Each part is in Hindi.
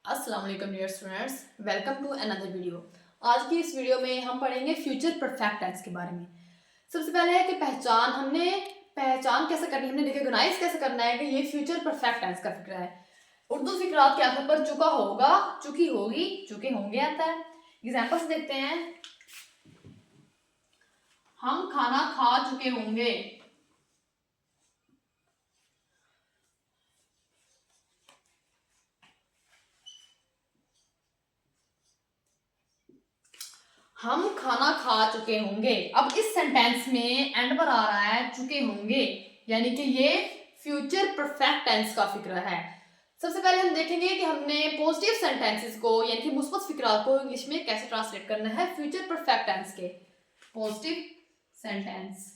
अस्सलाम वालेकुम dear students, welcome to another video. आज की इस वीडियो में हम पढ़ेंगे फ्यूचर परफेक्ट टेंस के बारे में। सबसे पहले है कि पहचान कैसे करनी है, हमने रिकॉग्नाइज कैसे करना है कि ये फ्यूचर परफेक्ट टेंस का फिक्र है। उर्दू फिक्रात के आखिर पर चुका होगा, चुकी होगी, चुके होंगे आता है। एग्जाम्पल्स देखते हैं। हम खाना खा चुके होंगे। हम खाना खा चुके होंगे। अब इस सेंटेंस में एंड पर आ रहा है चुके होंगे, यानी कि ये फ्यूचर परफेक्ट टेंस का फिक्र है। सबसे पहले हम देखेंगे कि हमने पॉजिटिव सेंटेंसेस को यानी कि मुस्बत फिक्रात को इंग्लिश में कैसे ट्रांसलेट करना है फ्यूचर परफेक्ट टेंस के। पॉजिटिव सेंटेंस,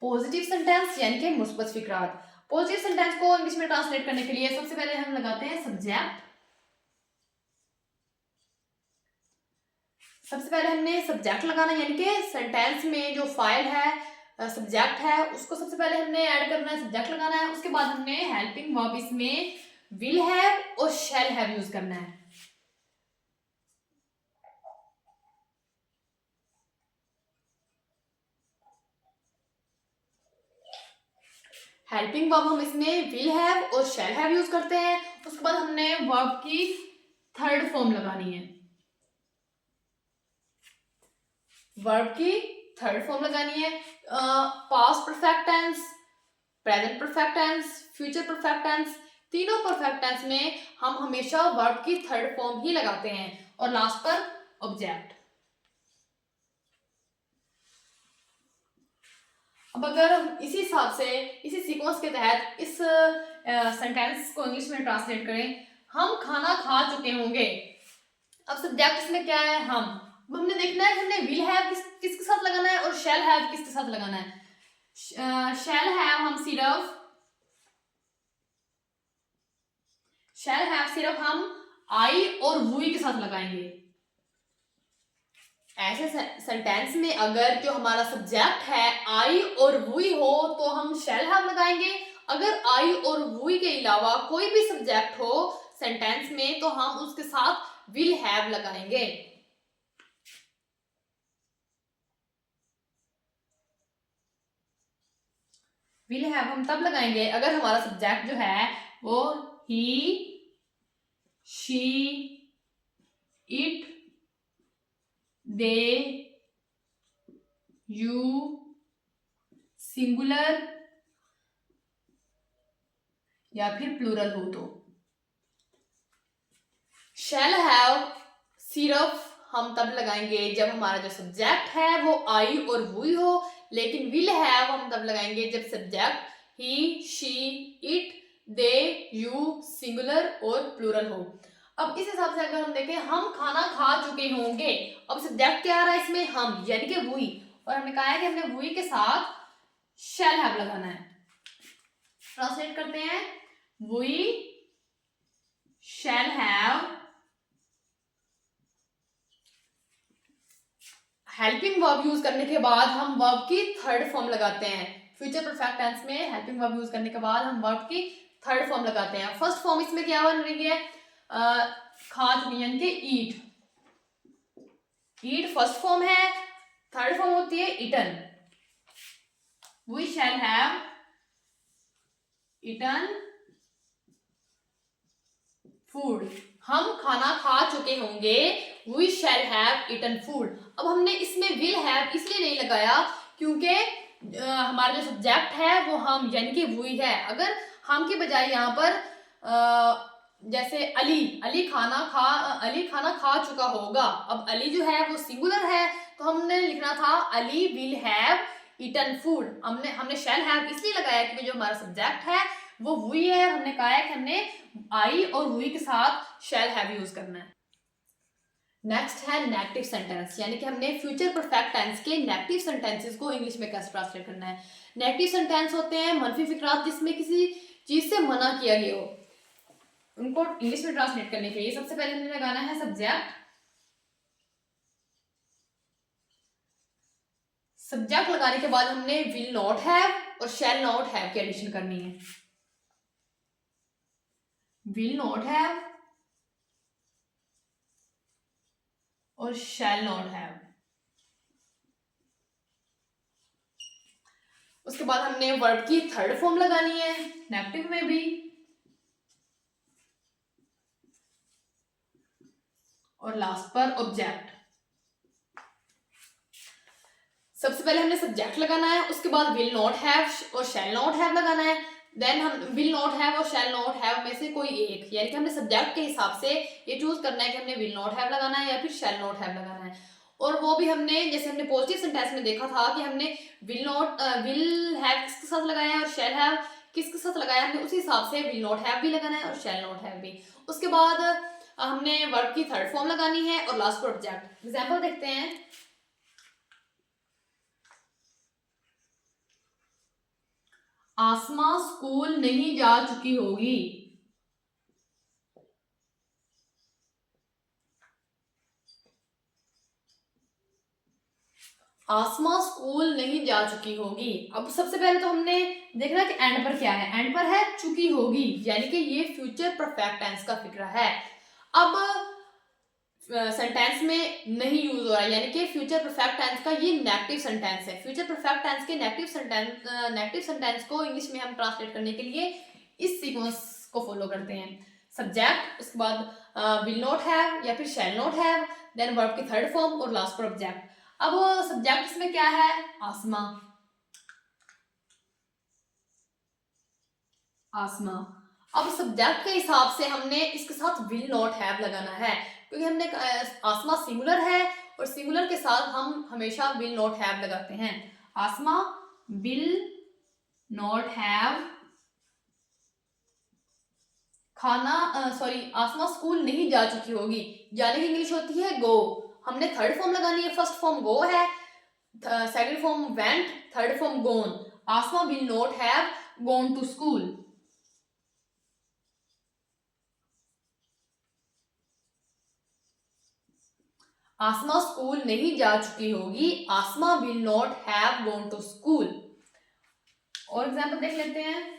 पॉजिटिव सेंटेंस यानी कि मुस्बत फिक्रात। पॉजिटिव सेंटेंस को इंग्लिश में ट्रांसलेट करने के लिए सबसे पहले हम लगाते हैं सब्जेक्ट। सबसे पहले हमने सब्जेक्ट लगाना, यानी कि सेंटेंस में जो फाइल है सब्जेक्ट है उसको सबसे पहले हमने ऐड करना है, सब्जेक्ट लगाना है। उसके बाद हमने हेल्पिंग वर्ब इसमें विल हैव और शैल हैव यूज करना है। हेल्पिंग वर्ब हम इसमें विल हैव और शैल हैव यूज करते हैं। उसके बाद हमने वर्ब की थर्ड फॉर्म लगानी है। वर्ब की थर्ड फॉर्म लगानी है। Past perfect tense, present perfect tense, future perfect tense, तीनों परफेक्ट टेंस में हम हमेशा वर्ब की थर्ड फॉर्म ही लगाते हैं और लास्ट पर ऑब्जेक्ट। अब अगर हम इसी हिसाब से इसी सीक्वेंस के तहत इस सेंटेंस को इंग्लिश में ट्रांसलेट करें, हम खाना खा चुके होंगे। अब सब्जेक्ट इसमें क्या है, हम। अब हमने देखना है कि हमने विल हैव किसके साथ लगाना है और शैल हैव किसके साथ लगाना है। शैल हैव हम सिर्फ हम आई और वुई के साथ लगाएंगे। ऐसे सेंटेंस में अगर जो हमारा सब्जेक्ट है आई और वुई हो तो हम शैल हैव लगाएंगे। अगर आई और वुई के अलावा कोई भी सब्जेक्ट हो सेंटेंस में तो हम उसके साथ विल हैव लगाएंगे। विल हैव हम तब लगाएंगे अगर हमारा सब्जेक्ट जो है वो he, she, it, they, you, singular या फिर प्लूरल हो तो। शैल हैव सिर्फ हम तब लगाएंगे जब हमारा जो सब्जेक्ट है वो आई और वुई हो, लेकिन विल हैव हम तब लगाएंगे जब subject he, she, it, they, you, singular और प्लूरल हो। अब इस हिसाब से अगर हम देखें हम खाना खा चुके होंगे, अब सब्जेक्ट क्या आ रहा है इसमें, हम यानी कि वुई, और हमने कहा है कि हमने वुई के साथ शैल हैव लगाना है। ट्रांसलेट करते हैं, we shall have helping verb use करने के बाद हम वर्ब की थर्ड फॉर्म लगाते हैं। फ्यूचर परफेक्ट टेंस में हेल्पिंग वर्ब यूज करने के बाद हम वर्ब की थर्ड फॉर्म लगाते हैं। फर्स्ट फॉर्म इसमें क्या बन रही है, खा चुकी यानी कि ईट। ईट फर्स्ट फॉर्म है, थर्ड फॉर्म होती है eaten. We shall have eaten food. हम खाना खा चुके होंगे, we shall have eaten food. अब हमने इसमें विल हैव इसलिए नहीं लगाया क्योंकि हमारा जो सब्जेक्ट है वो हम यानी कि वी है। अगर हम के बजाय यहाँ पर जैसे अली खाना खा चुका होगा, अब अली जो है वो सिंगुलर है तो हमने लिखना था Ali will have eaten food. हमने शैल हैव इसलिए लगाया क्योंकि जो हमारा सब्जेक्ट है वो वी है। हमने कहा है कि हमने आई और वी के साथ शैल हैव यूज करना है। नेक्स्ट है नेगेटिव सेंटेंस, यानी कि हमने फ्यूचर परफेक्ट टेंस के नेगेटिव सेंटेंसेस को इंग्लिश में कैसे ट्रांसलेट करना है। नेगेटिव सेंटेंस होते हैं मनफी फिक्रात जिसमें किसी चीज से मना किया गया हो। उनको इंग्लिश में ट्रांसलेट करने के लिए सबसे पहले हमने लगाना है सब्जेक्ट। सब्जेक्ट लगाने के बाद हमने विल नॉट हैव और शैल नॉट हैव की एडिशन करनी है। विल नॉट हैव और शैल नॉट हैव। उसके बाद हमने वर्ब की थर्ड फॉर्म लगानी है नेगेटिव में भी, और लास्ट पर ऑब्जेक्ट। सबसे पहले हमने सब्जेक्ट लगाना है, उसके बाद विल नॉट हैव और शैल नॉट हैव लगाना है। देन हम विल नॉट हैव और शैल नॉट हैव में से कोई एक, यानी कि हमने सब्जेक्ट के हिसाब से ये चूज करना है कि हमने विल नॉट हैव लगाना है या फिर शैल नॉट हैव लगाना है। और वो भी हमने, जैसे हमने पॉजिटिव सेंटेंस में देखा था कि हमने विल हैव किसके साथ लगाया है और शैल हैव किसके साथ लगाया, हमने उसी हिसाब से विल नॉट हैव भी लगाना है और शैल नॉट हैव भी। उसके बाद हमने वर्ब की थर्ड फॉर्म लगानी है और लास्ट पर ऑब्जेक्ट। एग्जाम्पल देखते हैं। आसमा स्कूल नहीं जा चुकी होगी। आसमा स्कूल नहीं जा चुकी होगी। अब सबसे पहले तो हमने देखना कि एंड पर क्या है। एंड पर है चुकी होगी, यानी कि ये फ्यूचर परफेक्ट टेंस का फिक्रा है। अब सेंटेंस में नहीं यूज हो रहा है, यानी कि फ्यूचर परफेक्ट टेंस का ये नेगेटिव सेंटेंस है। फ्यूचर परफेक्ट टेंस के नेगेटिव सेंटेंस को इंग्लिश में हम ट्रांसलेट करने के लिए इस सीक्वेंस को फॉलो करते हैं। सब्जेक्ट, उसके बाद विल नॉट हैव या फिर shall not have, then verb की थर्ड फॉर्म और लास्ट पर ऑब्जेक्ट। अब सब्जेक्ट इसमें क्या है? आसमा। आसमा। अब सब्जेक्ट के हिसाब से हमने इसके साथ विल नॉट हैव लगाना है, क्योंकि हमने आसमा सिंगुलर है और सिंगुलर के साथ हम हमेशा विल नॉट हैव लगाते हैं। Asma will not have Asma school नहीं जा चुकी होगी। जाने की इंग्लिश होती है गो। हमने थर्ड फॉर्म लगानी है। फर्स्ट फॉर्म गो है, second form went, third form gone. Asma will not have gone to school. Asma school नहीं जा चुकी होगी। Asma will not have gone to school. और एग्जाम्पल देख लेते हैं।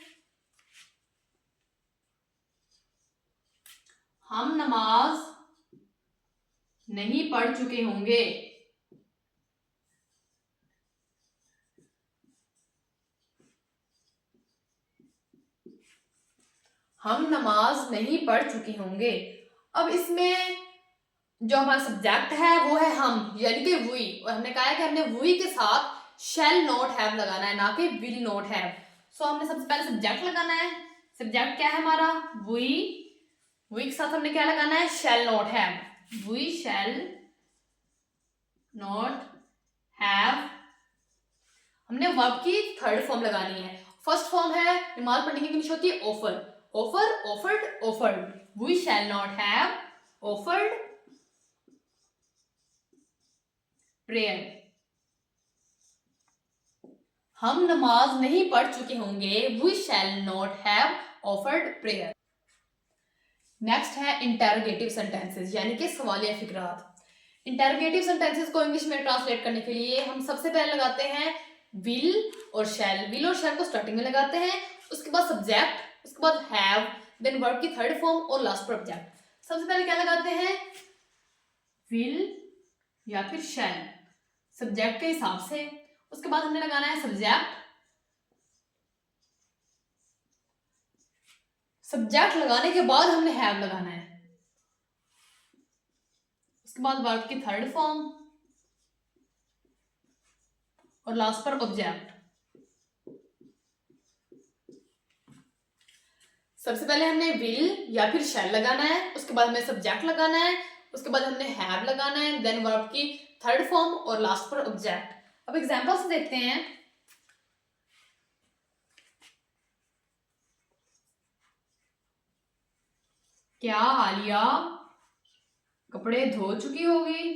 हम नमाज नहीं पढ़ चुके होंगे। हम नमाज नहीं पढ़ चुके होंगे। अब इसमें जो हमारा सब्जेक्ट है वो है हम, यानी कि वी, और हमने कहा है कि हमने वी के साथ शैल नॉट हैव लगाना है, ना कि विल नॉट हैव। सो हमने सबसे पहले सब्जेक्ट लगाना है। सब्जेक्ट क्या है हमारा? वी के साथ हमने क्या लगाना है? Shall not have. We shall not have. हमने वर्ब की थर्ड फॉर्म लगानी है। फर्स्ट फॉर्म है, नमाज पढ़ने की इंग्लिश होती है offer. Offer, offered, offered. We shall not have offered prayer. हम नमाज नहीं पढ़ चुके होंगे। We shall not have offered prayer. Next है इंटेरोगेटिव सेंटेंसेस, यानी कि सवालिया फिक्रात। इंटेरोगेटिव सेंटेंसेस को इंग्लिश में ट्रांसलेट करने के लिए हम सबसे पहले लगाते हैं विल और शैल। विल और शैल को स्टार्टिंग में लगाते हैं, उसके बाद सब्जेक्ट, उसके बाद हैव, देन वर्ब की थर्ड फॉर्म और लास्ट पर ऑब्जेक्ट। सबसे पहले क्या लगाते हैं? विल या फिर शैल, सब्जेक्ट के हिसाब से। उसके बाद हमने लगाना है सब्जेक्ट। सब्जेक्ट लगाने के बाद हमने हैव लगाना है। उसके बाद वर्ब की थर्ड फॉर्म और लास्ट पर ऑब्जेक्ट। सबसे पहले हमने विल या फिर शैल लगाना है, उसके बाद हमें सब्जेक्ट लगाना है, उसके बाद हमने हैव लगाना है, देन वर्ब की थर्ड फॉर्म और लास्ट पर ऑब्जेक्ट। अब एग्जांपल्स देखते हैं। क्या आलिया कपड़े धो चुकी होगी?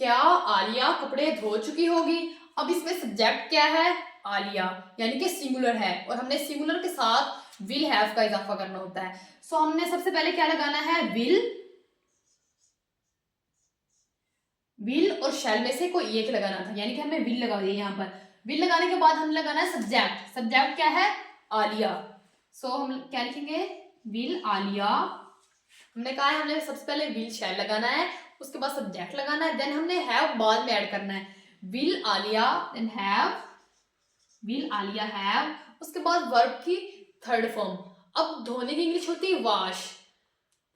क्या आलिया कपड़े धो चुकी होगी? अब इसमें सब्जेक्ट क्या है? आलिया, यानी कि सिंगुलर है, और हमने सिंगुलर के साथ विल हैव का इजाफा करना होता है। सो हमने सबसे पहले क्या लगाना है, विल और शैल में से कोई एक लगाना था, यानी कि हमने विल लगा दिया यहाँ पर। विल लगाने के बाद हमने लगाना है सब्जेक्ट। सब्जेक्ट क्या है, आलिया। सो हम क्या लिखेंगे, विल आलिया। हमने कहा है हमने सबसे पहले विल शैल लगाना है, उसके बाद सब्जेक्ट लगाना है, देन हमने हैव बाद में ऐड करना है। Will Alia then have, will Alia have, उसके बाद वर्ब की थर्ड फॉर्म। अब धोने की इंग्लिश होती है वॉश।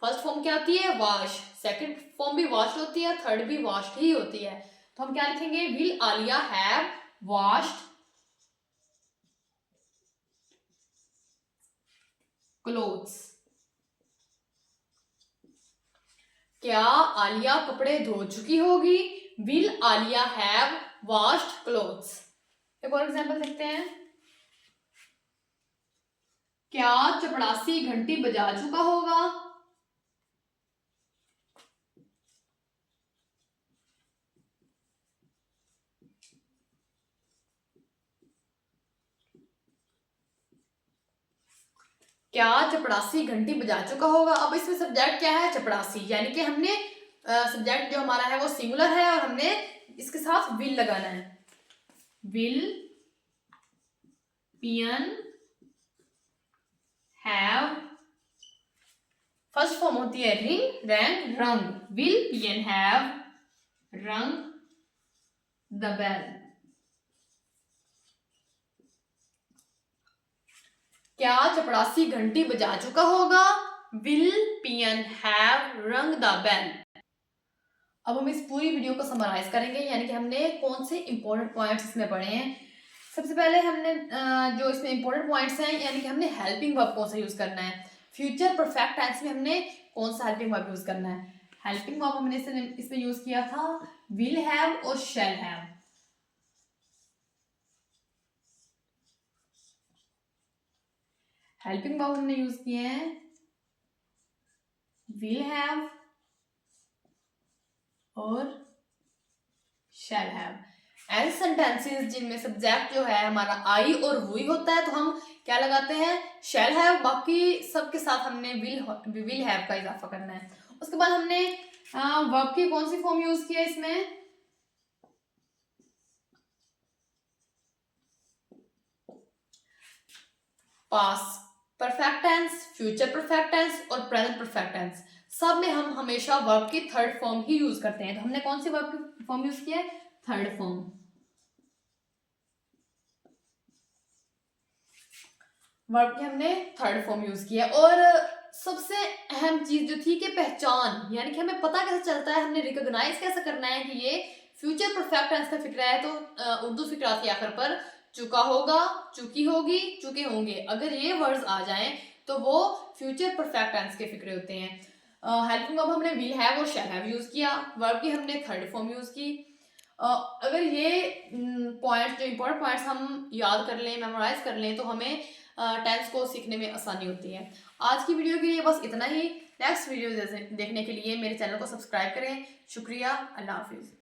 फर्स्ट फॉर्म क्या होती है, वॉश। सेकंड फॉर्म भी वॉश होती है, थर्ड भी वॉश्ड ही होती है। तो हम क्या लिखेंगे, will Alia have washed clothes. क्या आलिया कपड़े धो चुकी होगी, will Alia have washed clothes. एक और एग्जांपल देखते हैं, क्या चपड़ासी घंटी बजा चुका होगा, क्या चपड़ासी घंटी बजा चुका होगा। अब इसमें सब्जेक्ट क्या है, चपड़ासी, यानी कि हमने सब्जेक्ट जो हमारा है वो सिंगुलर है और हमने इसके साथ विल लगाना है। Will peon have, first form होती है रिंग, रैंग, रंग। विल पियन हैव रंग द बेल। क्या चपड़ासी घंटी बजा चुका होगा, विल पियन हैव रंग द बेल। अब हम इस पूरी वीडियो को समराइज करेंगे, यानी कि हमने कौन से इंपॉर्टेंट पॉइंट्स इसमें पढ़े हैं। सबसे पहले हमने जो इसमें इंपॉर्टेंट पॉइंट्स हैं, यानी कि हमने हेल्पिंग वर्ब कौन सा यूज करना है, फ्यूचर परफेक्ट टेंस में हमने कौन सा हेल्पिंग वर्ब यूज करना है। हेल्पिंग वर्ब हमने इसमें यूज किया था विल हैव और शैल हैव। हेल्पिंग वर्ब हमने यूज किए हैं विल हैव और शैल हैव। ऐसे सेंटेंसेस जिनमें सब्जेक्ट जो है हमारा आई और वुई होता है तो हम क्या लगाते हैं, शैल हैव। बाकी सबके साथ हमने विल हैव का इजाफा करना है। उसके बाद हमने वर्ब की कौन सी फॉर्म यूज किया इसमें, past perfect tense, future perfect tense और प्रेजेंट परफेक्ट टेंस। सब में हम हमेशा वर्ब की थर्ड फॉर्म ही यूज करते हैं। तो हमने कौन सी वर्ब की फॉर्म यूज की है, थर्ड फॉर्म। वर्ब की हमने थर्ड फॉर्म यूज किया। और सबसे अहम चीज जो थी कि पहचान, यानी कि हमें पता कैसे चलता है, हमने रिकॉग्नाइज कैसे करना है कि ये फ्यूचर परफेक्ट टेंस का फिक्रा है। तो उर्दू फिक्रात के आखिर पर चुका होगा, चुकी होगी, चुके होंगे, अगर ये वर्ड्स आ जाएं तो वो फ्यूचर परफेक्ट टेंस के फिक्रे होते हैं। हेल्पिंग वर्ब हमने विल हैव और शैल हैव यूज किया। वर्ब की हमने थर्ड फॉर्म यूज की। अगर ये पॉइंट्स जो इंपॉर्टेंट पॉइंट्स हम याद कर लें, मेमोराइज कर लें, तो हमें टेंस को सीखने में आसानी होती है। आज की वीडियो के लिए बस इतना ही। नेक्स्ट वीडियो देखने के लिए मेरे चैनल को सब्सक्राइब करें। शुक्रिया, अल्लाह हाफिज़।